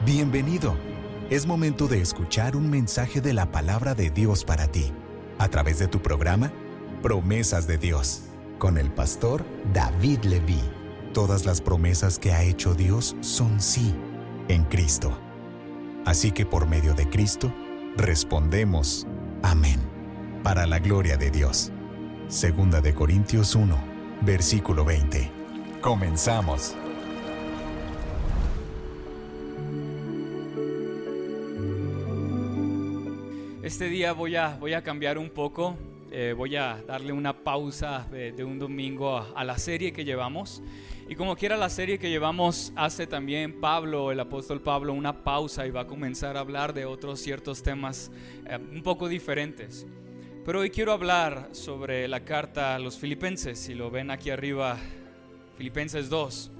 Bienvenido. Es momento de escuchar un mensaje de la palabra de Dios para ti, a través de tu programa Promesas de Dios, con el pastor David Leví. Todas las promesas que ha hecho Dios son sí en Cristo. Así que por medio de Cristo, respondemos amén, para la gloria de Dios. Segunda de Corintios 1, versículo 20. Comenzamos. Este día voy a cambiar un poco, voy a darle una pausa de un domingo a la serie que llevamos. Y como quiera, la serie que llevamos hace también Pablo, el apóstol Pablo, una pausa y va a comenzar a hablar de otros ciertos temas un poco diferentes. Pero hoy quiero hablar sobre la carta a los Filipenses, si lo ven aquí arriba, Filipenses 2.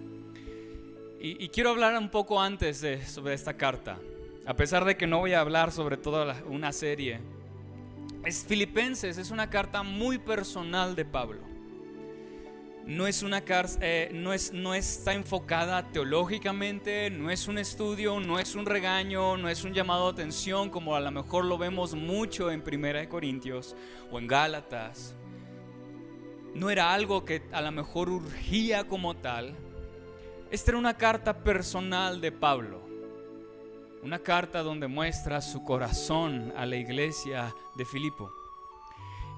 Y quiero hablar un poco antes sobre esta carta. A pesar de que no voy a hablar sobre toda una serie, Filipenses es una carta muy personal de Pablo. No está enfocada teológicamente, no es un estudio, no es un regaño, no es un llamado de atención como a lo mejor lo vemos mucho en 1 Corintios o en Gálatas. No era algo que a lo mejor urgía como tal. Esta era una carta personal de Pablo. Una carta donde muestra su corazón a la iglesia de Filipo.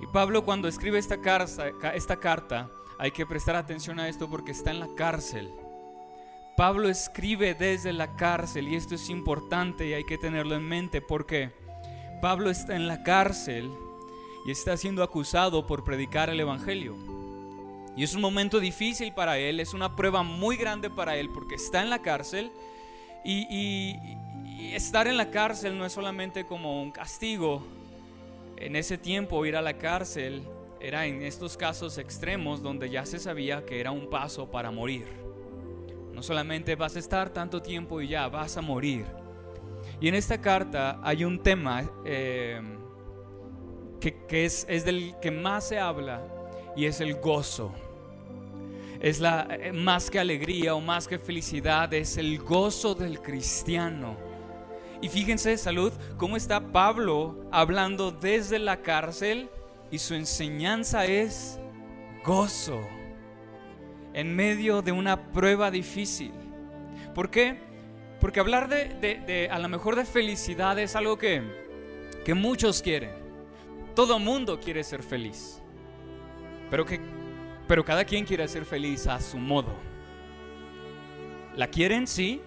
Y Pablo, cuando escribe esta carta, hay que prestar atención a esto porque está en la cárcel. Pablo escribe desde la cárcel y esto es importante y hay que tenerlo en mente porque Pablo está en la cárcel y está siendo acusado por predicar el evangelio. Y es un momento difícil para él, es una prueba muy grande para él porque está en la cárcel y estar en la cárcel no es solamente como un castigo. En ese tiempo ir a la cárcel era en estos casos extremos donde ya se sabía que era un paso para morir. No solamente vas a estar tanto tiempo y ya vas a morir. Y en esta carta hay un tema que es del que más se habla y es el gozo. Es más que alegría o más que felicidad, es el gozo del cristiano. Y fíjense, salud, cómo está Pablo hablando desde la cárcel y su enseñanza es gozo en medio de una prueba difícil. ¿Por qué? Porque hablar de a lo mejor de felicidad es algo que muchos quieren. Todo mundo quiere ser feliz, pero cada quien quiere ser feliz a su modo. ¿La quieren? Sí.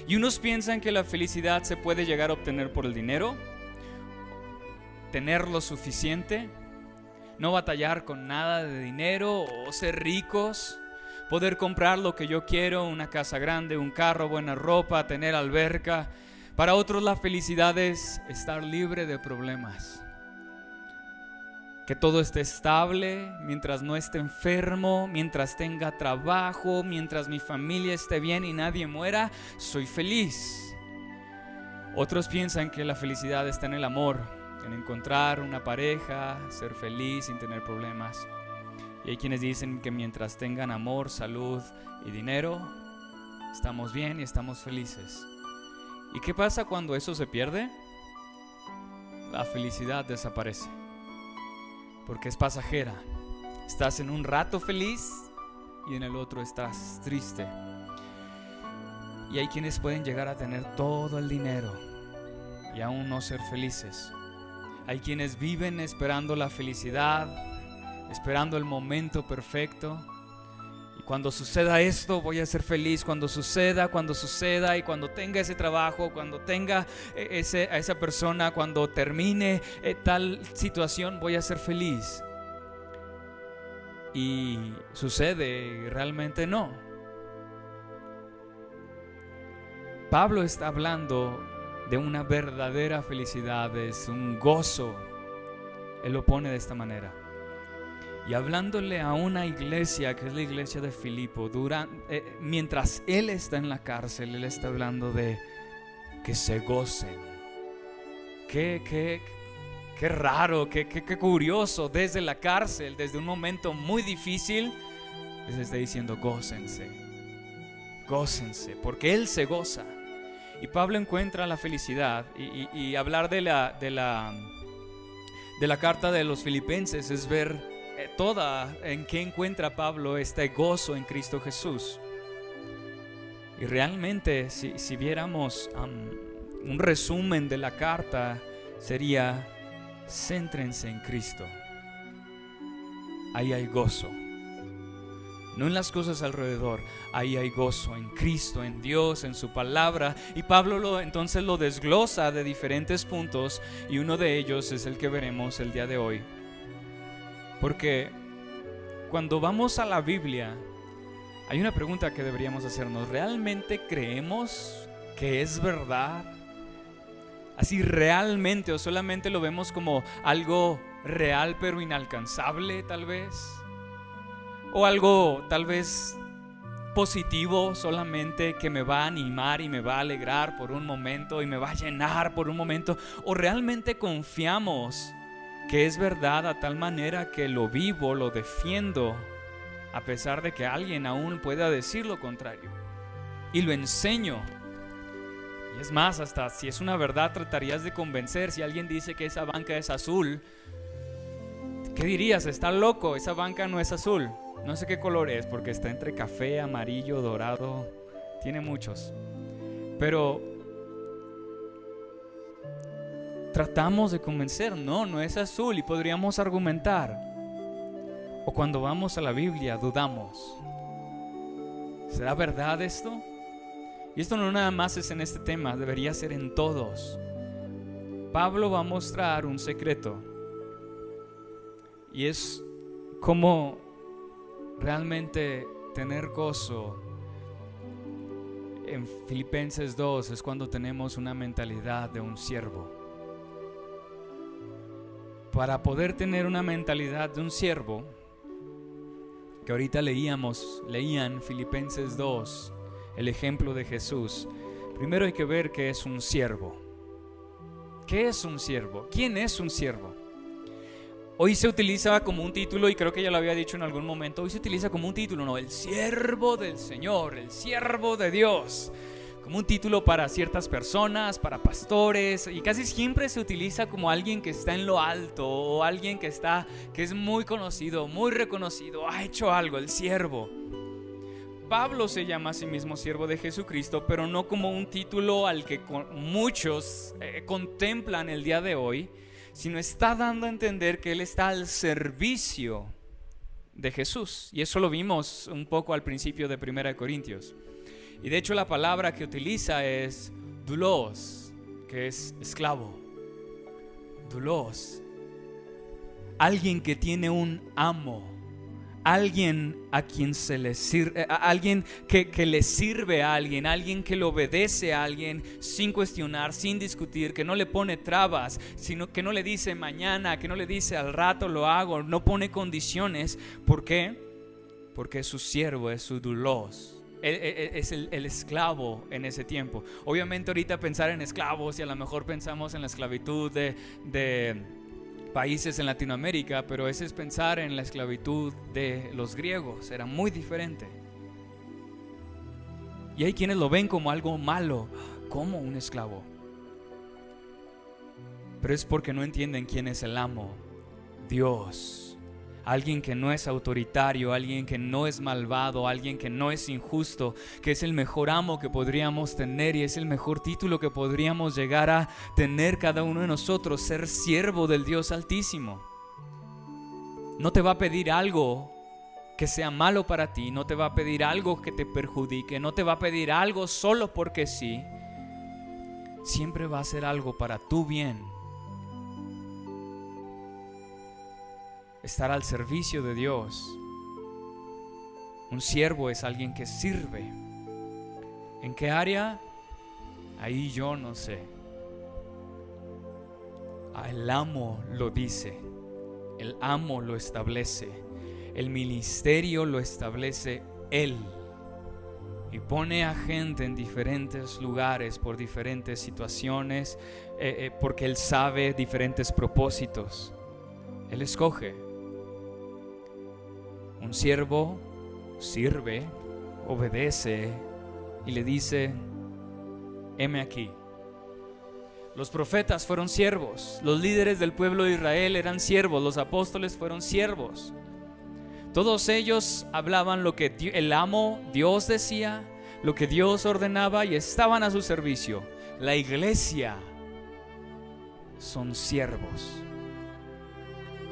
Y unos piensan que la felicidad se puede llegar a obtener por el dinero, tener lo suficiente, no batallar con nada de dinero o ser ricos, poder comprar lo que yo quiero, una casa grande, un carro, buena ropa, tener alberca. Para otros la felicidad es estar libre de problemas. Que todo esté estable, mientras no esté enfermo, mientras tenga trabajo, mientras mi familia esté bien y nadie muera, soy feliz. Otros piensan que la felicidad está en el amor, en encontrar una pareja, ser feliz sin tener problemas. Y hay quienes dicen que mientras tengan amor, salud y dinero, estamos bien y estamos felices. ¿Y qué pasa cuando eso se pierde? La felicidad desaparece. Porque es pasajera. Estás en un rato feliz y en el otro estás triste. Y hay quienes pueden llegar a tener todo el dinero y aún no ser felices. Hay quienes viven esperando la felicidad, esperando el momento perfecto. Y cuando suceda esto voy a ser feliz, cuando suceda y cuando tenga ese trabajo, cuando tenga a esa persona, cuando termine tal situación voy a ser feliz. Y sucede y realmente no. Pablo está hablando de una verdadera felicidad, es un gozo. Él lo pone de esta manera. Y hablándole a una iglesia que es la iglesia de Filipo, mientras él está en la cárcel, él está hablando de que se gocen. Qué raro, qué curioso, desde la cárcel, desde un momento muy difícil, les está diciendo gócense, porque él se goza. Y Pablo encuentra la felicidad y hablar de la carta de los Filipenses es ver toda en qué encuentra Pablo este gozo en Cristo Jesús. Y realmente si viéramos un resumen de la carta, sería: céntrense en Cristo. Ahí hay gozo, no en las cosas alrededor. Ahí hay gozo en Cristo, en Dios, en su palabra. Y Pablo entonces lo desglosa de diferentes puntos, y uno de ellos es el que veremos el día de hoy. Porque cuando vamos a la Biblia, hay una pregunta que deberíamos hacernos: ¿realmente creemos que es verdad? Así realmente, o solamente lo vemos como algo real pero inalcanzable tal vez, o algo tal vez positivo solamente que me va a animar y me va a alegrar por un momento y me va a llenar por un momento, o realmente confiamos que es verdad a tal manera que lo vivo, lo defiendo, a pesar de que alguien aún pueda decir lo contrario, y lo enseño. Y es más, hasta si es una verdad tratarías de convencer. Si alguien dice que esa banca es azul, ¿qué dirías? Está loco, esa banca no es azul. No sé qué color es, porque está entre café, amarillo, dorado, tiene muchos. Pero tratamos de convencer: no es azul, y podríamos argumentar. O cuando vamos a la Biblia dudamos: ¿será verdad esto? Y esto no nada más es en este tema, debería ser en todos. Pablo va a mostrar un secreto, y es cómo realmente tener gozo. En Filipenses 2 es cuando tenemos una mentalidad de un siervo. Para poder tener una mentalidad de un siervo, que ahorita leían Filipenses 2, el ejemplo de Jesús, primero hay que ver qué es un siervo. ¿Qué es un siervo? ¿Quién es un siervo? Hoy se utiliza como un título, y creo que ya lo había dicho en algún momento, hoy se utiliza como un título, ¿no? El siervo del Señor, el siervo de Dios, como un título para ciertas personas, para pastores, y casi siempre se utiliza como alguien que está en lo alto, o alguien que es muy conocido, muy reconocido, ha hecho algo, el siervo. Pablo se llama a sí mismo siervo de Jesucristo, pero no como un título al que muchos contemplan el día de hoy, sino está dando a entender que él está al servicio de Jesús. Y eso lo vimos un poco al principio de 1 Corintios. Y de hecho la palabra que utiliza es doulos, que es esclavo. Doulos, alguien que tiene un amo, alguien a quien se le sirve, alguien que le sirve a alguien, alguien que le obedece a alguien sin cuestionar, sin discutir, que no le pone trabas, sino que no le dice mañana, que no le dice al rato lo hago, no pone condiciones. ¿Por qué? Porque es su siervo, es su doulos. Es el esclavo en ese tiempo. Obviamente ahorita pensar en esclavos, y a lo mejor pensamos en la esclavitud de países en Latinoamérica, pero ese es pensar en la esclavitud de los griegos. Era muy diferente. Y hay quienes lo ven como algo malo, como un esclavo. Pero es porque no entienden quién es el amo, Dios. Alguien que no es autoritario, alguien que no es malvado, alguien que no es injusto, que es el mejor amo que podríamos tener, y es el mejor título que podríamos llegar a tener cada uno de nosotros: ser siervo del Dios Altísimo. No te va a pedir algo que sea malo para ti, no te va a pedir algo que te perjudique, no te va a pedir algo solo porque sí. Siempre va a ser algo para tu bien. Estar al servicio de Dios. Un siervo es alguien que sirve. ¿En qué área? Ahí yo no sé. El amo lo dice, el amo lo establece, el ministerio lo establece Él, y pone a gente en diferentes lugares por diferentes situaciones, porque Él sabe diferentes propósitos. Él escoge. Un siervo sirve, obedece y le dice: heme aquí. Los profetas fueron siervos, los líderes del pueblo de Israel eran siervos, los apóstoles fueron siervos. Todos ellos hablaban lo que el amo Dios decía, lo que Dios ordenaba, y estaban a su servicio. La iglesia son siervos.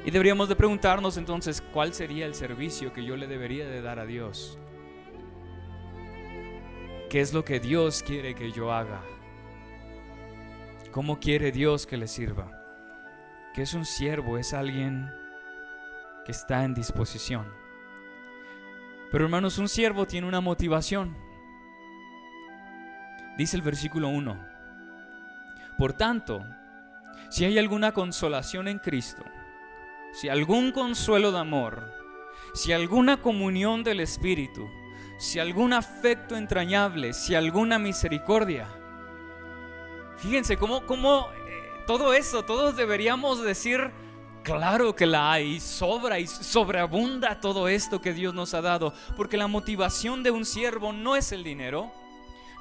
Y deberíamos de preguntarnos entonces, ¿cuál sería el servicio que yo le debería de dar a Dios? ¿Qué es lo que Dios quiere que yo haga? ¿Cómo quiere Dios que le sirva? ¿Qué es un siervo? Es alguien que está en disposición. Pero hermanos, un siervo tiene una motivación. Dice el versículo 1: por tanto, si hay alguna consolación en Cristo, si algún consuelo de amor, si alguna comunión del Espíritu, si algún afecto entrañable, si alguna misericordia. Fíjense cómo todo eso, todos deberíamos decir, claro que la hay, sobra y sobreabunda todo esto que Dios nos ha dado, porque la motivación de un siervo no es el dinero.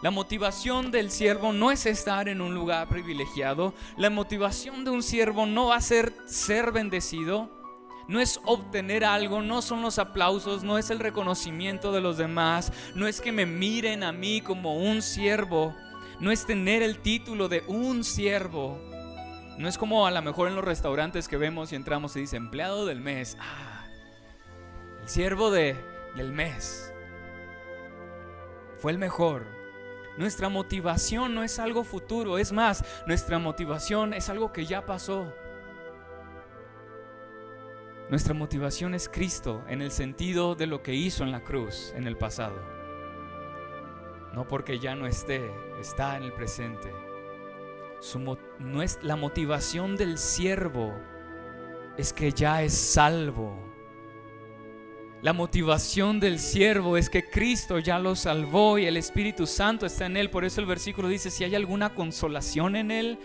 La motivación del siervo no es estar en un lugar privilegiado. La motivación de un siervo no va a ser bendecido. No es obtener algo, no son los aplausos, no es el reconocimiento de los demás, no es que me miren a mí como un siervo, no es tener el título de un siervo. No es como a lo mejor en los restaurantes que vemos y entramos y dice empleado del mes. El siervo del mes fue el mejor. Nuestra motivación no es algo futuro, es más, nuestra motivación es algo que ya pasó. Nuestra motivación es Cristo en el sentido de lo que hizo en la cruz en el pasado. No porque ya no esté, está en el presente. La motivación del siervo es que ya es salvo. La motivación del siervo es que Cristo ya lo salvó y el Espíritu Santo está en él. Por eso el versículo dice, si hay alguna consolación en él,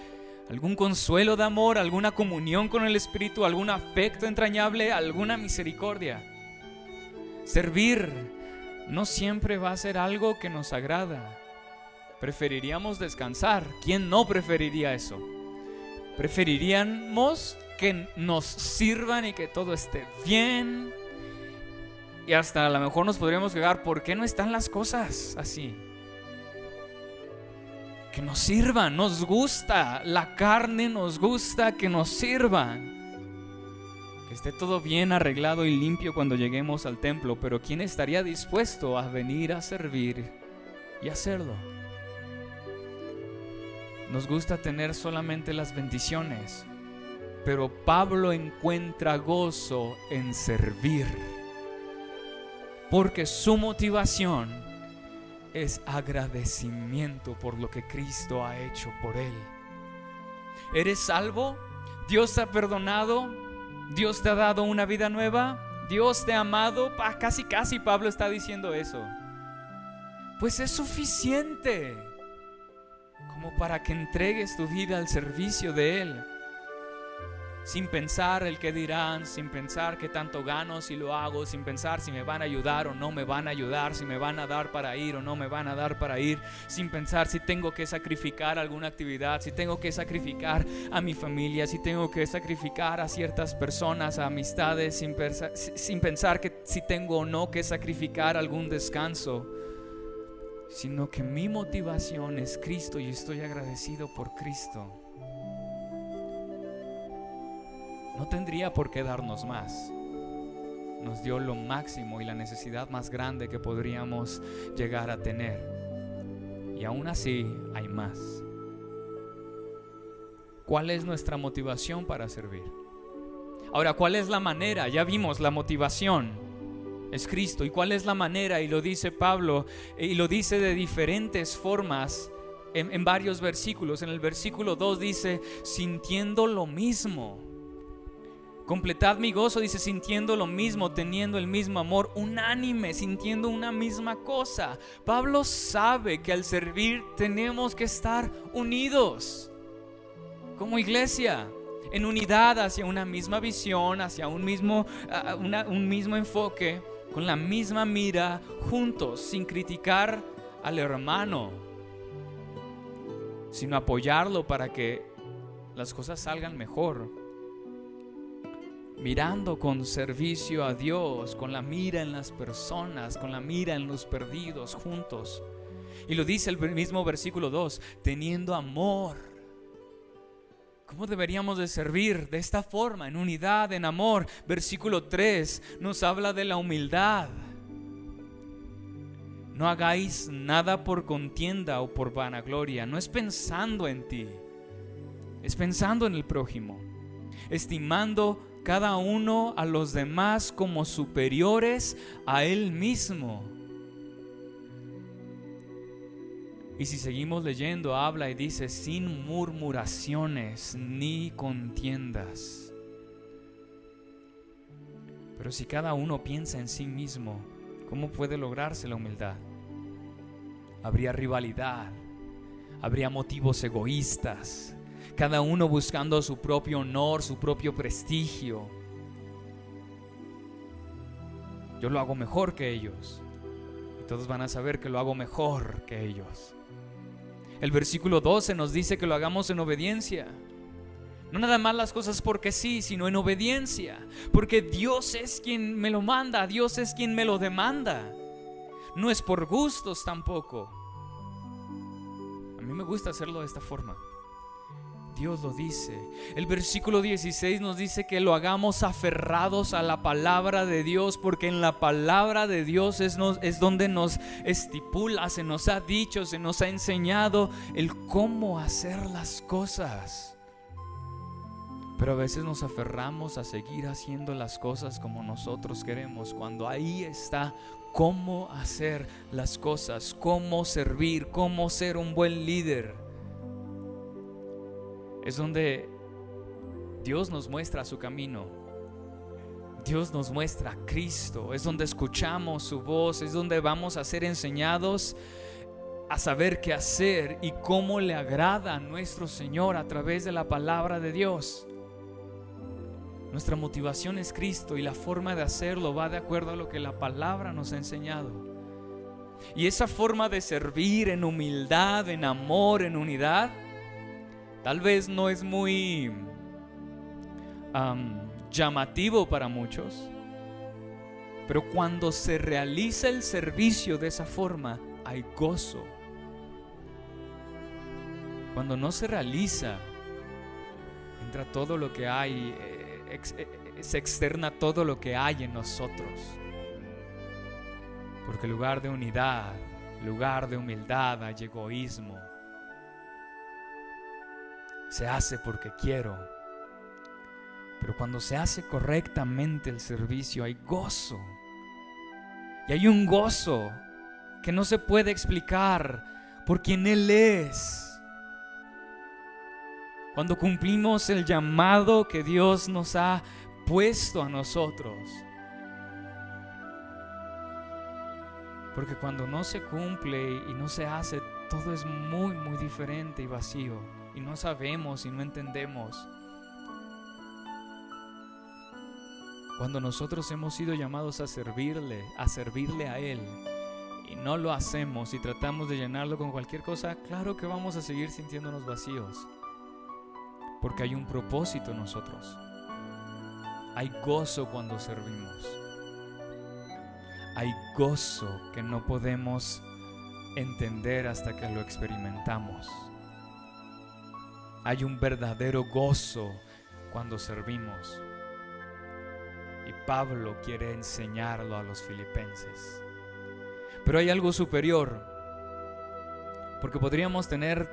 algún consuelo de amor, alguna comunión con el Espíritu, algún afecto entrañable, alguna misericordia. Servir no siempre va a ser algo que nos agrada. Preferiríamos descansar. ¿Quién no preferiría eso? Preferiríamos que nos sirvan y que todo esté bien. Y hasta a lo mejor nos podríamos quejar, ¿por qué no están las cosas así? Que nos sirvan, nos gusta, la carne nos gusta que nos sirvan. Que esté todo bien arreglado y limpio cuando lleguemos al templo, pero ¿quién estaría dispuesto a venir a servir y hacerlo? Nos gusta tener solamente las bendiciones, pero Pablo encuentra gozo en servir. Porque su motivación es agradecimiento por lo que Cristo ha hecho por él. ¿Eres salvo? ¿Dios te ha perdonado? ¿Dios te ha dado una vida nueva? ¿Dios te ha amado? Casi Pablo está diciendo eso. Pues es suficiente como para que entregues tu vida al servicio de Él. Sin pensar el qué dirán, sin pensar qué tanto gano si lo hago, sin pensar si me van a ayudar o no me van a ayudar, si me van a dar para ir o no me van a dar para ir, sin pensar si tengo que sacrificar alguna actividad, si tengo que sacrificar a mi familia, si tengo que sacrificar a ciertas personas, a amistades, sin pensar que si tengo o no que sacrificar algún descanso, sino que mi motivación es Cristo y estoy agradecido por Cristo. No tendría por qué darnos más. Nos dio lo máximo y la necesidad más grande que podríamos llegar a tener. Y aún así hay más. ¿Cuál es nuestra motivación para servir? Ahora, ¿cuál es la manera? Ya vimos la motivación. Es Cristo. ¿Y cuál es la manera? Y lo dice Pablo, y lo dice de diferentes formas en varios versículos. En el versículo 2 dice, sintiendo lo mismo. Completad mi gozo, dice, sintiendo lo mismo, teniendo el mismo amor, unánime, sintiendo una misma cosa. Pablo sabe que al servir tenemos que estar unidos como iglesia, en unidad hacia una misma visión, hacia un mismo enfoque, con la misma mira, juntos, sin criticar al hermano. sino apoyarlo para que las cosas salgan mejor. Mirando con servicio a Dios, con la mira en las personas, con la mira en los perdidos juntos. Y lo dice el mismo versículo 2, teniendo amor. ¿Cómo deberíamos de servir? De esta forma, en unidad, en amor. Versículo 3 nos habla de la humildad. No hagáis nada por contienda o por vanagloria. No es pensando en ti, es pensando en el prójimo, estimando cada uno a los demás como superiores a él mismo. Y si seguimos leyendo, habla y dice, sin murmuraciones ni contiendas. Pero si cada uno piensa en sí mismo, ¿cómo puede lograrse la humildad? Habría rivalidad, habría motivos egoístas, cada uno buscando su propio honor, su propio prestigio. Yo lo hago mejor que ellos, y todos van a saber que lo hago mejor que ellos. El versículo 12 nos dice que lo hagamos en obediencia. No nada más las cosas porque sí, sino en obediencia. Porque Dios es quien me lo manda, Dios es quien me lo demanda. No es por gustos tampoco. A mí me gusta hacerlo de esta forma. Dios lo dice. El versículo 16 nos dice que lo hagamos aferrados a la palabra de Dios, porque en la palabra de Dios es donde nos estipula, se nos ha dicho, se nos ha enseñado el cómo hacer las cosas. Pero a veces nos aferramos a seguir haciendo las cosas como nosotros queremos, cuando ahí está cómo hacer las cosas, cómo servir, cómo ser un buen líder. Es donde Dios nos muestra su camino. Dios nos muestra a Cristo. Es donde escuchamos su voz. Es donde vamos a ser enseñados a saber qué hacer y cómo le agrada a nuestro Señor a través de la palabra de Dios. Nuestra motivación es Cristo y la forma de hacerlo va de acuerdo a lo que la palabra nos ha enseñado. Y esa forma de servir en humildad, en amor, en unidad, tal vez no es muy llamativo para muchos, pero cuando se realiza el servicio de esa forma, hay gozo. Cuando no se realiza, entra todo lo que hay, se externa todo lo que hay en nosotros. Porque en lugar de unidad, en lugar de humildad, hay egoísmo. Se hace porque quiero. Pero cuando se hace correctamente el servicio, hay gozo. Y hay un gozo que no se puede explicar por quien Él es. Cuando cumplimos el llamado que Dios nos ha puesto a nosotros. Porque cuando no se cumple y no se hace, todo es muy, muy diferente y vacío. Y no sabemos y no entendemos. Cuando nosotros hemos sido llamados a servirle a Él, y no lo hacemos y tratamos de llenarlo con cualquier cosa, claro que vamos a seguir sintiéndonos vacíos. Porque hay un propósito en nosotros. Hay gozo cuando servimos. Hay gozo que no podemos entender hasta que lo experimentamos. Hay un verdadero gozo cuando servimos. Y Pablo quiere enseñarlo a los filipenses. Pero hay algo superior. Porque podríamos tener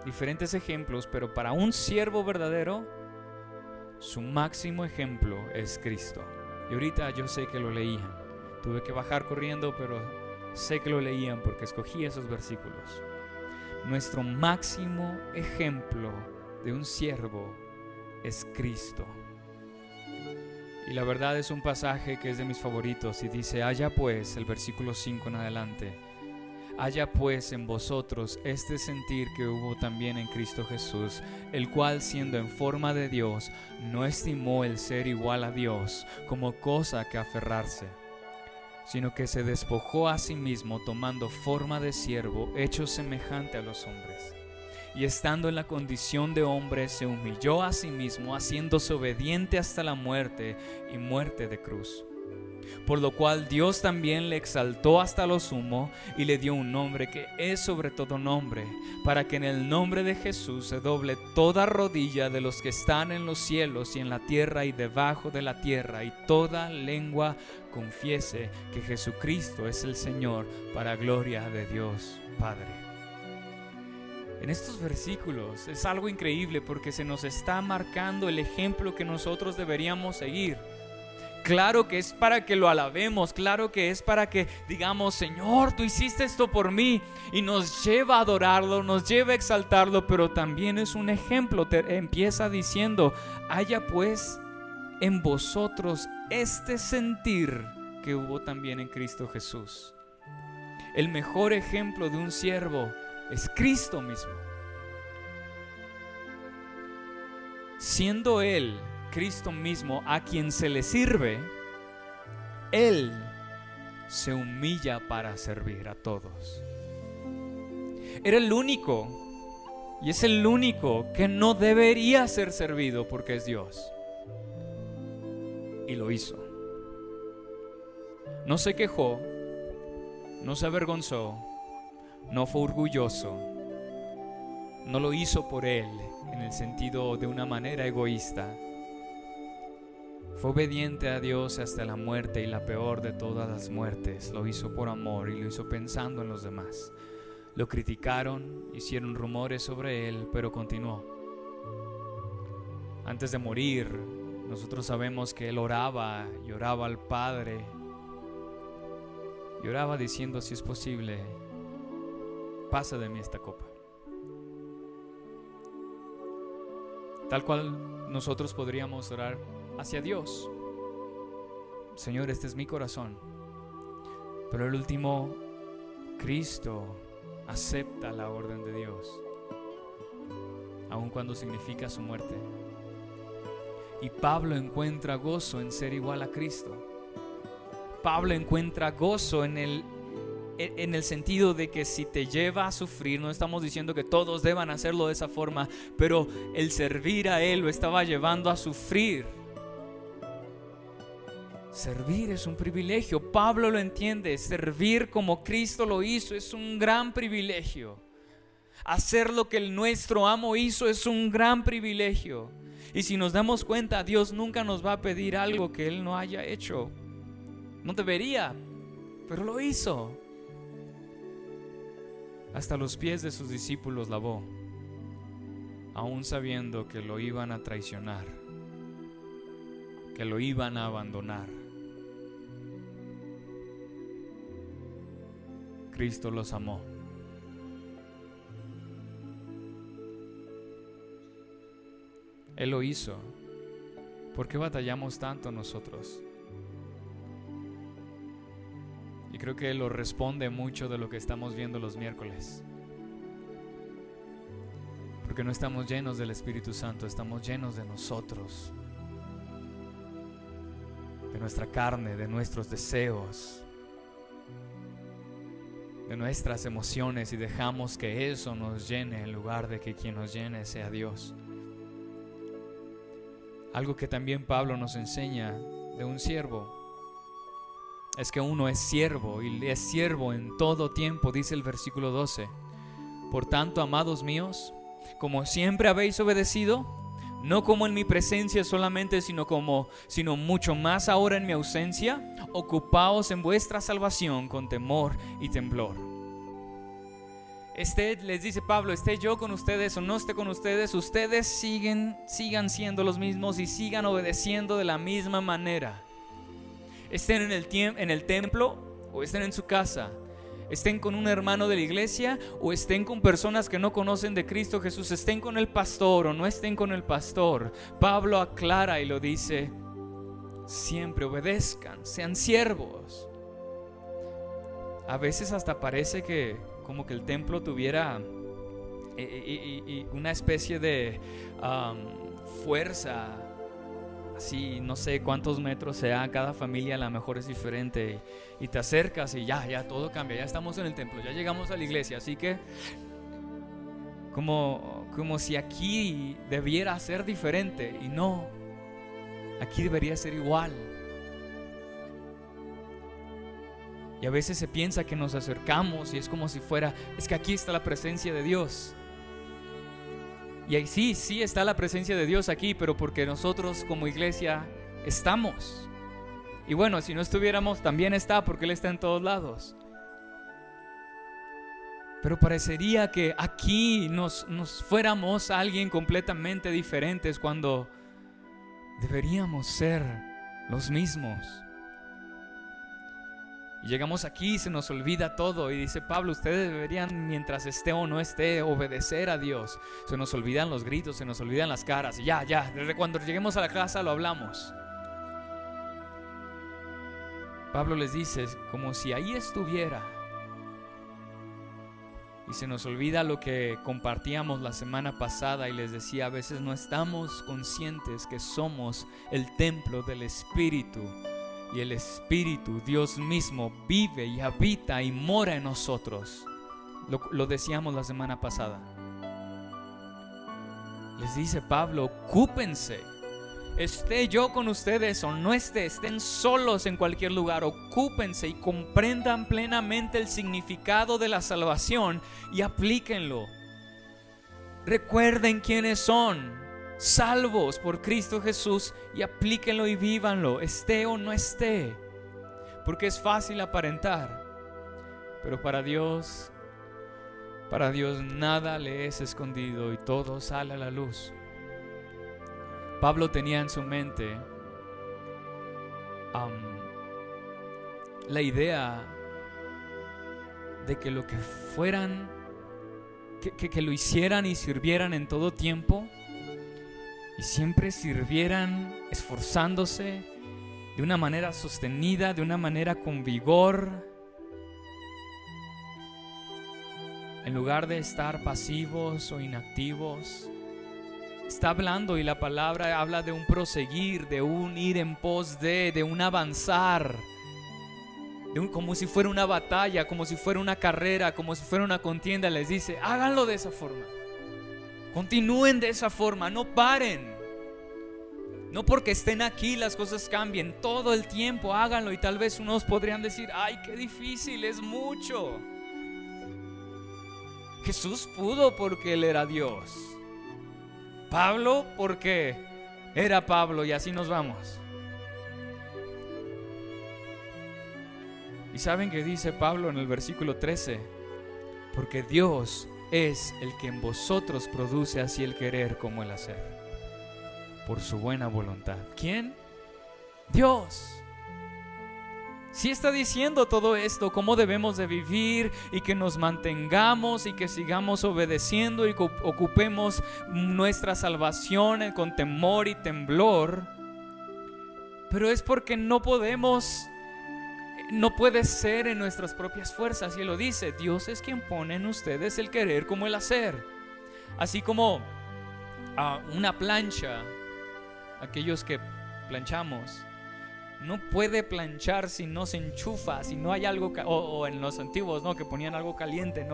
diferentes ejemplos, pero para un siervo verdadero, su máximo ejemplo es Cristo. Y ahorita yo sé que lo leían. Tuve que bajar corriendo, pero sé que lo leían porque escogí esos versículos. Nuestro máximo ejemplo de un siervo es Cristo. Y la verdad es un pasaje que es de mis favoritos y dice: haya pues, el versículo 5 en adelante, haya pues en vosotros este sentir que hubo también en Cristo Jesús, el cual siendo en forma de Dios, no estimó el ser igual a Dios como cosa que aferrarse, sino que se despojó a sí mismo tomando forma de siervo, hecho semejante a los hombres. y estando en la condición de hombre, se humilló a sí mismo, haciéndose obediente hasta la muerte y muerte de cruz. Por lo cual Dios también le exaltó hasta lo sumo y le dio un nombre que es sobre todo nombre, para que en el nombre de Jesús se doble toda rodilla de los que están en los cielos y en la tierra y debajo de la tierra, y toda lengua confiese que Jesucristo es el Señor, para gloria de Dios Padre. En estos versículos es algo increíble porque se nos está marcando el ejemplo que nosotros deberíamos seguir. Claro que es para que lo alabemos, claro que es para que digamos: Señor, tú hiciste esto por mí, y nos lleva a adorarlo, nos lleva a exaltarlo, pero también es un ejemplo. Empieza diciendo: haya pues en vosotros este sentir que hubo también en Cristo Jesús. El mejor ejemplo de un siervo es Cristo mismo. Siendo Él, Cristo mismo, a quien se le sirve, Él se humilla para servir a todos. Era el único, y es el único que no debería ser servido porque es Dios. Y lo hizo. No se quejó, no se avergonzó, no fue orgulloso, no lo hizo por Él en el sentido de una manera egoísta. Fue obediente a Dios hasta la muerte, y la peor de todas las muertes. Lo hizo por amor y lo hizo pensando en los demás. Lo criticaron, hicieron rumores sobre Él, pero continuó. Antes de morir, nosotros sabemos que Él oraba, lloraba al Padre. Lloraba diciendo: si es posible, pasa de mí esta copa. Tal cual nosotros podríamos orar hacia Dios: Señor, este es mi corazón. Pero el último, Cristo acepta la orden de Dios, aun cuando significa su muerte. Y Pablo encuentra gozo en ser igual a Cristo. Pablo encuentra gozo en el sentido de que si te lleva a sufrir, no estamos diciendo que todos deban hacerlo de esa forma, pero el servir a Él lo estaba llevando a sufrir. Servir es un privilegio. Pablo lo entiende. Servir como Cristo lo hizo es un gran privilegio. Hacer lo que nuestro amo hizo es un gran privilegio. Y si nos damos cuenta, Dios nunca nos va a pedir algo que Él no haya hecho. No debería, pero lo hizo. Hasta los pies de sus discípulos lavó, aún sabiendo que lo iban a traicionar, que lo iban a abandonar. Cristo los amó. Él lo hizo. ¿Por qué batallamos tanto nosotros? Y creo que Él lo responde mucho de lo que estamos viendo los miércoles. Porque no estamos llenos del Espíritu Santo, estamos llenos de nosotros, de nuestra carne, de nuestros deseos, de nuestras emociones, y dejamos que eso nos llene en lugar de que quien nos llene sea Dios. Algo que también Pablo nos enseña de un siervo es que uno es siervo, y es siervo en todo tiempo, dice el versículo 12. Por tanto, amados míos, como siempre habéis obedecido, no como en mi presencia solamente, sino mucho más ahora en mi ausencia, ocupaos en vuestra salvación con temor y temblor. Les dice Pablo, esté yo con ustedes o no esté con ustedes, ustedes sigan siendo los mismos y sigan obedeciendo de la misma manera. Estén en el templo o estén en su casa, estén con un hermano de la iglesia o estén con personas que no conocen de Cristo Jesús, estén con el pastor o no estén con el pastor. Pablo aclara y lo dice: siempre obedezcan, sean siervos. A veces hasta parece que como que el templo tuviera una especie de fuerza. Así, no sé cuántos metros sea, cada familia a lo mejor es diferente, y te acercas y ya todo cambia, ya estamos en el templo, ya llegamos a la iglesia, así que como si aquí debiera ser diferente, y no, aquí debería ser igual. Y a veces se piensa que nos acercamos y es como si fuera, es que aquí está la presencia de Dios. Y ahí sí está la presencia de Dios aquí, pero porque nosotros como iglesia estamos. Y bueno, si no estuviéramos, también está, porque Él está en todos lados. Pero parecería que aquí nos fuéramos alguien completamente diferentes cuando deberíamos ser los mismos. Y llegamos aquí y se nos olvida todo. Y dice Pablo, ustedes deberían, mientras esté o no esté, obedecer a Dios. Se nos olvidan los gritos, se nos olvidan las caras. Y ya, desde cuando lleguemos a la casa lo hablamos. Pablo les dice, como si ahí estuviera. Y se nos olvida lo que compartíamos la semana pasada y les decía, a veces no estamos conscientes que somos el templo del Espíritu. Y el Espíritu, Dios mismo, vive y habita y mora en nosotros. Lo decíamos la semana pasada. Les dice Pablo, ocúpense. Esté yo con ustedes o no estén solos en cualquier lugar, ocúpense y comprendan plenamente el significado de la salvación y aplíquenlo. Recuerden quiénes son, salvos por Cristo Jesús, y aplíquenlo y vívanlo, esté o no esté, porque es fácil aparentar, pero para Dios nada le es escondido y todo sale a la luz. Pablo tenía en su mente la idea de que lo que fueran, que lo hicieran y sirvieran en todo tiempo, y siempre sirvieran esforzándose de una manera sostenida, de una manera con vigor, en lugar de estar pasivos o inactivos. Está hablando, y la palabra habla de un proseguir, de un ir en pos de un avanzar, como si fuera una batalla, como si fuera una carrera, como si fuera una contienda. Les dice, háganlo de esa forma, continúen de esa forma, no paren. No porque estén aquí las cosas cambien, todo el tiempo háganlo. Y tal vez unos podrían decir, ay, qué difícil, es mucho. Jesús pudo porque Él era Dios. Pablo porque era Pablo, y así nos vamos. Y saben que dice Pablo en el versículo 13, porque Dios es el que en vosotros produce así el querer como el hacer, por su buena voluntad. ¿Quién? Dios. Sí está diciendo todo esto, cómo debemos de vivir y que nos mantengamos y que sigamos obedeciendo y que ocupemos nuestra salvación con temor y temblor. Pero es porque no puede ser en nuestras propias fuerzas. Y Él lo dice, Dios es quien pone en ustedes el querer como el hacer. Así como una plancha, aquellos que planchamos, no puede planchar si no se enchufa, si no hay algo, o en los antiguos, ¿no?, que ponían algo caliente,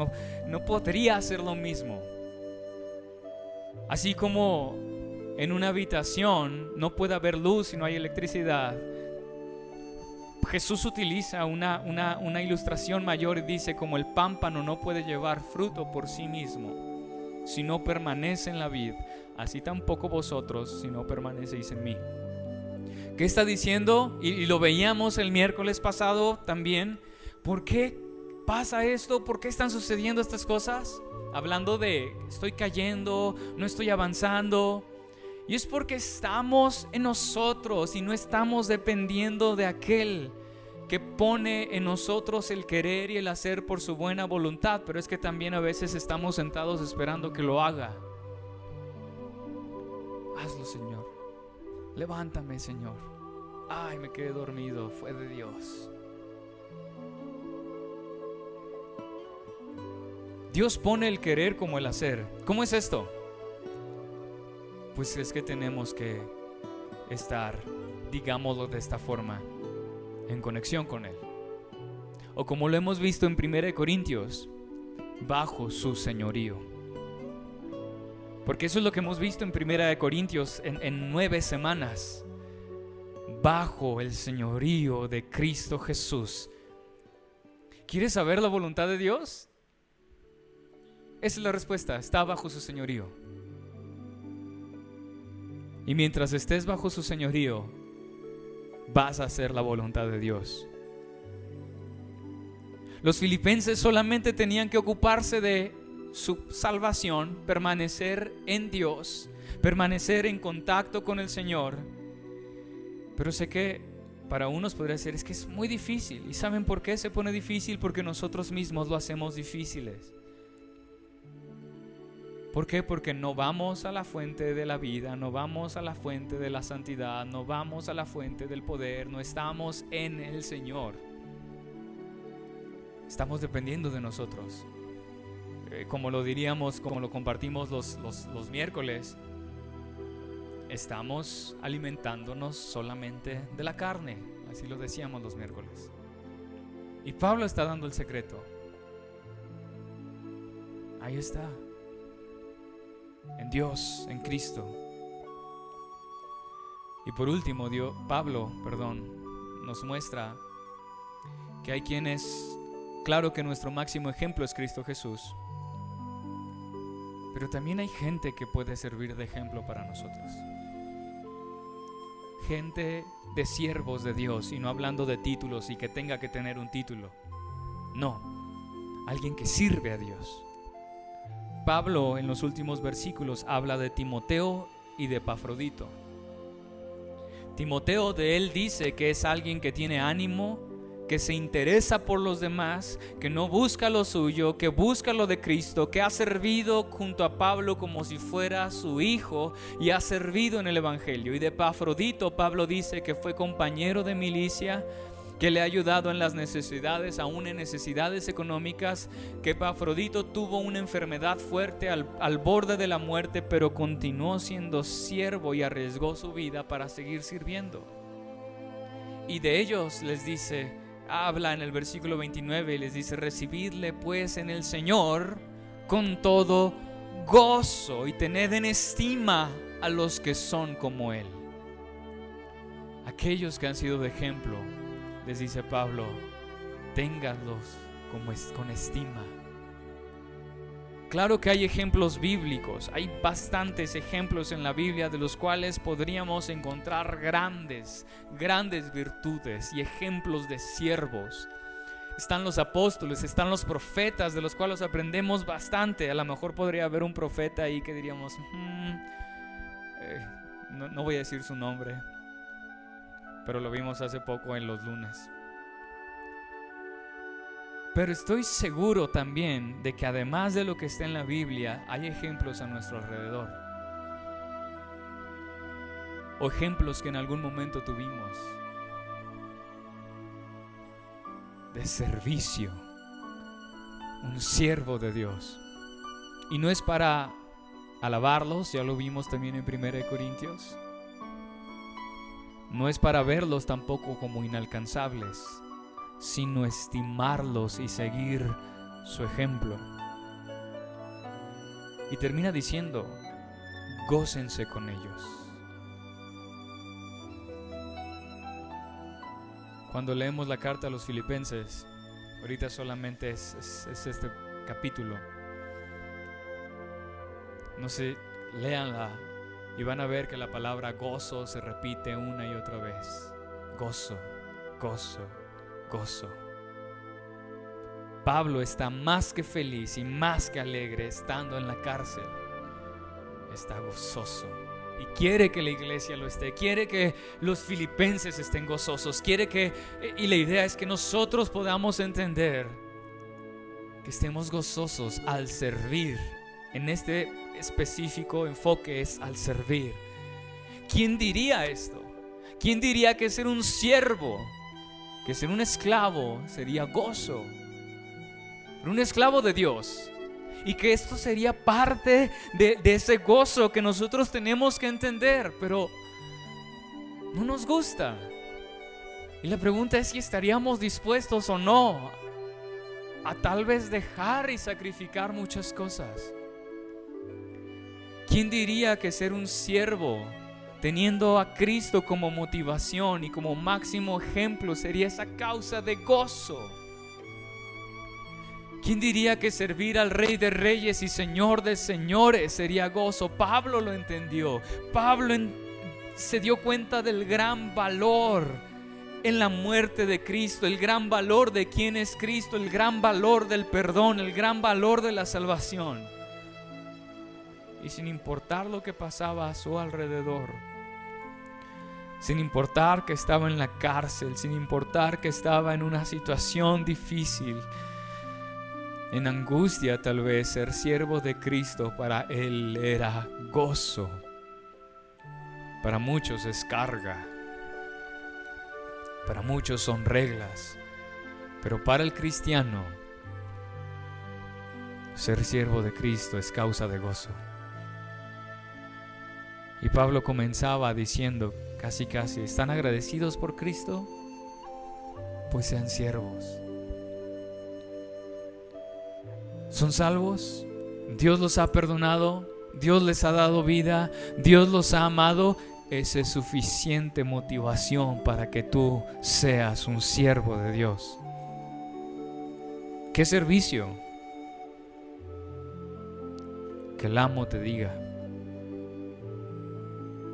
no podría hacer lo mismo. Así como en una habitación no puede haber luz si no hay electricidad, Jesús utiliza una ilustración mayor y dice, como el pámpano no puede llevar fruto por sí mismo si no permanece en la vid, así tampoco vosotros si no permanecéis en mí. ¿Qué está diciendo? Y lo veíamos el miércoles pasado también. ¿Por qué pasa esto? ¿Por qué están sucediendo estas cosas? Hablando de estoy cayendo, no estoy avanzando. Y es porque estamos en nosotros y no estamos dependiendo de aquel que pone en nosotros el querer y el hacer por su buena voluntad. Pero es que también a veces estamos sentados esperando que lo haga. Hazlo, Señor. Levántame, Señor. Ay, me quedé dormido, fue de Dios. Dios pone el querer como el hacer. ¿Cómo es esto? Pues es que tenemos que estar, digámoslo de esta forma, en conexión con Él. O como lo hemos visto en 1 Corintios, bajo su señorío. Porque eso es lo que hemos visto en 1 Corintios en 9 semanas. Bajo el señorío de Cristo Jesús. ¿Quieres saber la voluntad de Dios? Esa es la respuesta, está bajo su señorío. Y mientras estés bajo su señorío, vas a hacer la voluntad de Dios. Los filipenses solamente tenían que ocuparse de su salvación, permanecer en Dios, permanecer en contacto con el Señor. Pero sé que para unos podría ser, es que es muy difícil. ¿Y saben por qué se pone difícil? Porque nosotros mismos lo hacemos difíciles. ¿Por qué? Porque no vamos a la fuente de la vida, no vamos a la fuente de la santidad, no vamos a la fuente del poder, no estamos en el Señor. Estamos dependiendo de nosotros. Como lo diríamos, como lo compartimos los miércoles, estamos alimentándonos solamente de la carne. Así lo decíamos los miércoles. Y Pablo está dando el secreto. Ahí está. En Dios, en Cristo. Y por último, Pablo nos muestra que hay quienes, claro que nuestro máximo ejemplo es Cristo Jesús, pero también hay gente que puede servir de ejemplo para nosotros. Gente de siervos de Dios, y no hablando de títulos y que tenga que tener un título. No, alguien que sirve a Dios. Pablo en los últimos versículos habla de Timoteo y de Epafrodito. Timoteo, de él dice que es alguien que tiene ánimo, que se interesa por los demás, que no busca lo suyo, que busca lo de Cristo, que ha servido junto a Pablo como si fuera su hijo y ha servido en el Evangelio. Y de Epafrodito, Pablo dice que fue compañero de milicia, que le ha ayudado en las necesidades, aún en necesidades económicas, que Epafrodito tuvo una enfermedad fuerte al borde de la muerte, pero continuó siendo siervo y arriesgó su vida para seguir sirviendo. Y de ellos les dice, habla en el versículo 29 y les dice: recibidle pues en el Señor con todo gozo y tened en estima a los que son como Él. Aquellos que han sido de ejemplo, les dice Pablo, ténganlos con estima. Claro que hay ejemplos bíblicos, hay bastantes ejemplos en la Biblia de los cuales podríamos encontrar grandes virtudes y ejemplos de siervos. Están los apóstoles, están los profetas, de los cuales aprendemos bastante. A lo mejor podría haber un profeta ahí que diríamos, no voy a decir su nombre, pero lo vimos hace poco en los lunes. Pero estoy seguro también de que además de lo que está en la Biblia, hay ejemplos a nuestro alrededor. O ejemplos que en algún momento tuvimos de servicio. Un siervo de Dios. Y no es para alabarlos, ya lo vimos también en 1 Corintios. No es para verlos tampoco como inalcanzables, sino estimarlos y seguir su ejemplo. Y termina diciendo, gócense con ellos. Cuando leemos la carta a los filipenses, ahorita solamente es este capítulo, no sé, léanla y van a ver que la palabra gozo se repite una y otra vez. Gozo, gozo, gozo. Pablo está más que feliz y más que alegre estando en la cárcel. Está gozoso y quiere que la iglesia lo esté, quiere que los filipenses estén gozosos, y la idea es que nosotros podamos entender que estemos gozosos al servir. En este específico enfoque es al servir. ¿Quién diría esto? ¿Quién diría que ser un siervo, que ser un esclavo sería gozo? Pero un esclavo de Dios, y que esto sería parte de ese gozo que nosotros tenemos que entender, pero no nos gusta. Y la pregunta es si estaríamos dispuestos o no a tal vez dejar y sacrificar muchas cosas. ¿Quién diría que ser un siervo, teniendo a Cristo como motivación y como máximo ejemplo, sería esa causa de gozo? ¿Quién diría que servir al Rey de Reyes y Señor de Señores sería gozo? Pablo lo entendió. Pablo se dio cuenta del gran valor en la muerte de Cristo, el gran valor de quién es Cristo, el gran valor del perdón, el gran valor de la salvación. Y sin importar lo que pasaba a su alrededor, sin importar que estaba en la cárcel, sin importar que estaba en una situación difícil, en angustia tal vez, ser siervo de Cristo para él era gozo. Para muchos es carga, para muchos son reglas, pero para el cristiano, ser siervo de Cristo es causa de gozo. Y Pablo comenzaba diciendo, casi, ¿están agradecidos por Cristo? Pues sean siervos. ¿Son salvos? Dios los ha perdonado, Dios les ha dado vida, Dios los ha amado. Esa es suficiente motivación para que tú seas un siervo de Dios. ¿Qué servicio? Que el amo te diga.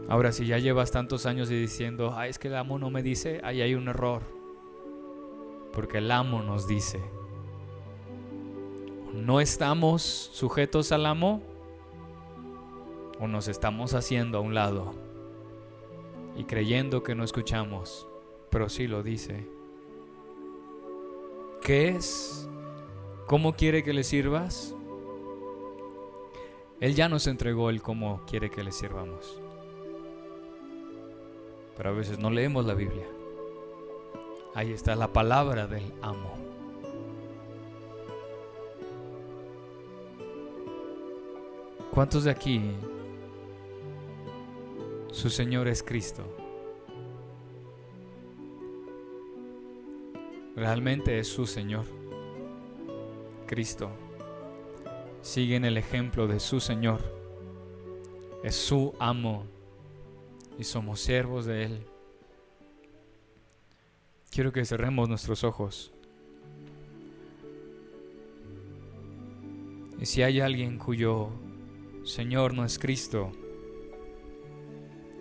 Ahora, si ya llevas tantos años diciendo, es que el amo no me dice, ahí hay un error. Porque el amo nos dice. ¿No estamos sujetos al amo? ¿O nos estamos haciendo a un lado y creyendo que no escuchamos, pero sí lo dice? ¿Qué es? ¿Cómo quiere que le sirvas? Él ya nos entregó el cómo quiere que le sirvamos. Pero a veces no leemos la Biblia. Ahí está la palabra del amo. ¿Cuántos de aquí su Señor es Cristo? Realmente es su Señor, Cristo. Siguen el ejemplo de su Señor. Es su amo y somos siervos de Él. Quiero que cerremos nuestros ojos. Y si hay alguien cuyo Señor no es Cristo,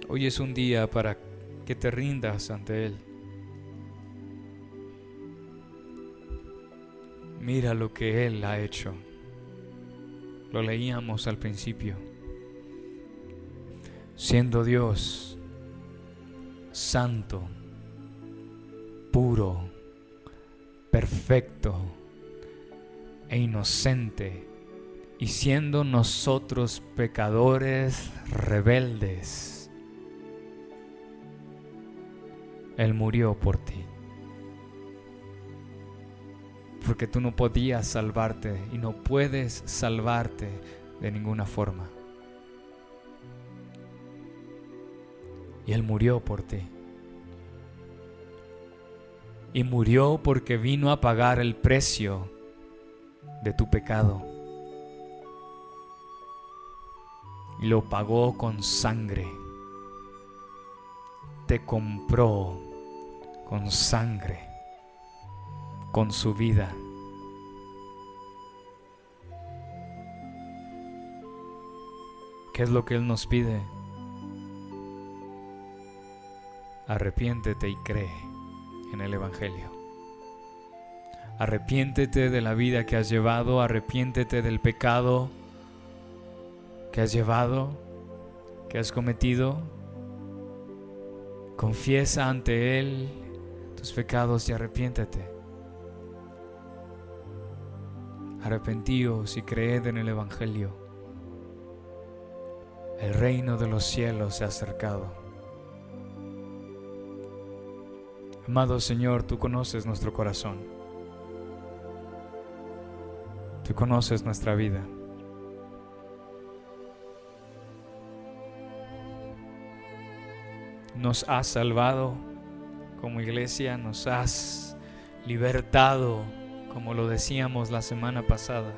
hoy es un día para que te rindas ante Él. Mira lo que Él ha hecho. Lo leíamos al principio. Siendo Dios, santo, puro, perfecto e inocente, y siendo nosotros pecadores rebeldes, Él murió por ti. Porque tú no podías salvarte y no puedes salvarte de ninguna forma. Y Él murió por ti. Y murió porque vino a pagar el precio de tu pecado. Y lo pagó con sangre. Te compró con sangre, con su vida. ¿Qué es lo que Él nos pide? Arrepiéntete y cree en el Evangelio. Arrepiéntete de la vida que has llevado, arrepiéntete del pecado que has llevado, que has cometido. Confiesa ante Él tus pecados y arrepiéntete. Arrepentíos y creed en el Evangelio. El reino de los cielos se ha acercado. Amado Señor, tú conoces nuestro corazón. Tú conoces nuestra vida. Nos has salvado como iglesia, nos has libertado, como lo decíamos la semana pasada.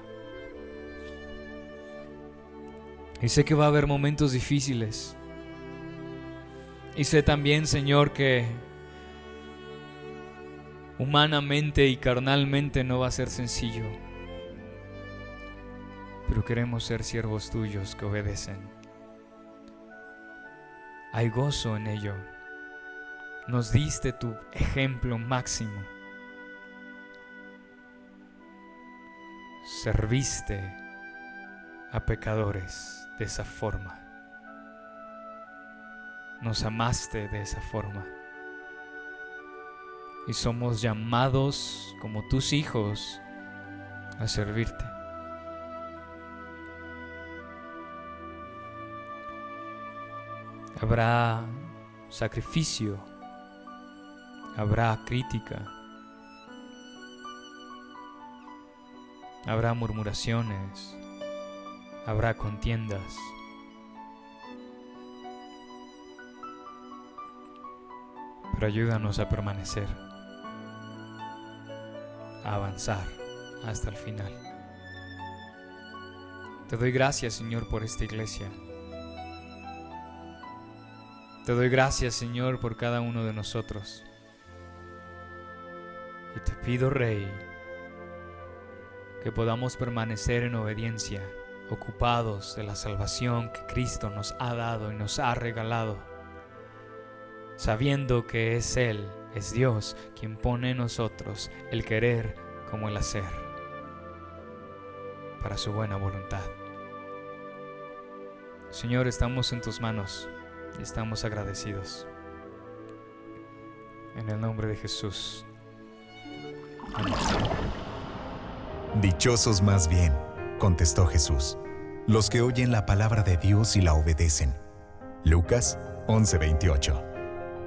Y sé que va a haber momentos difíciles. Y sé también, Señor, que humanamente y carnalmente no va a ser sencillo. Pero queremos ser siervos tuyos que obedecen. Hay gozo en ello. Nos diste tu ejemplo máximo. Serviste a pecadores de esa forma. Nos amaste de esa forma. Y somos llamados como tus hijos a servirte. Habrá sacrificio, habrá crítica, habrá murmuraciones, habrá contiendas. Pero ayúdanos a permanecer, a avanzar hasta el final. Te doy gracias, Señor, por esta iglesia. Te doy gracias, Señor, por cada uno de nosotros. Y te pido, Rey, que podamos permanecer en obediencia, ocupados de la salvación que Cristo nos ha dado y nos ha regalado, sabiendo que es Él, es Dios, quien pone en nosotros el querer como el hacer, para su buena voluntad. Señor, estamos en tus manos. Y estamos agradecidos. En el nombre de Jesús. Amén. Dichosos más bien, contestó Jesús, los que oyen la palabra de Dios y la obedecen. Lucas 11:28.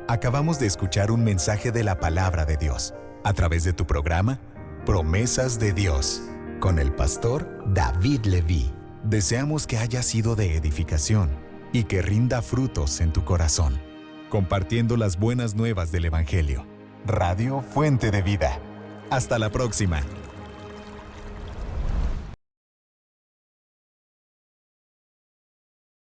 Acabamos de escuchar un mensaje de la palabra de Dios a través de tu programa Promesas de Dios con el pastor David Leví. Deseamos que haya sido de edificación y que rinda frutos en tu corazón, compartiendo las buenas nuevas del Evangelio. Radio Fuente de Vida. Hasta la próxima.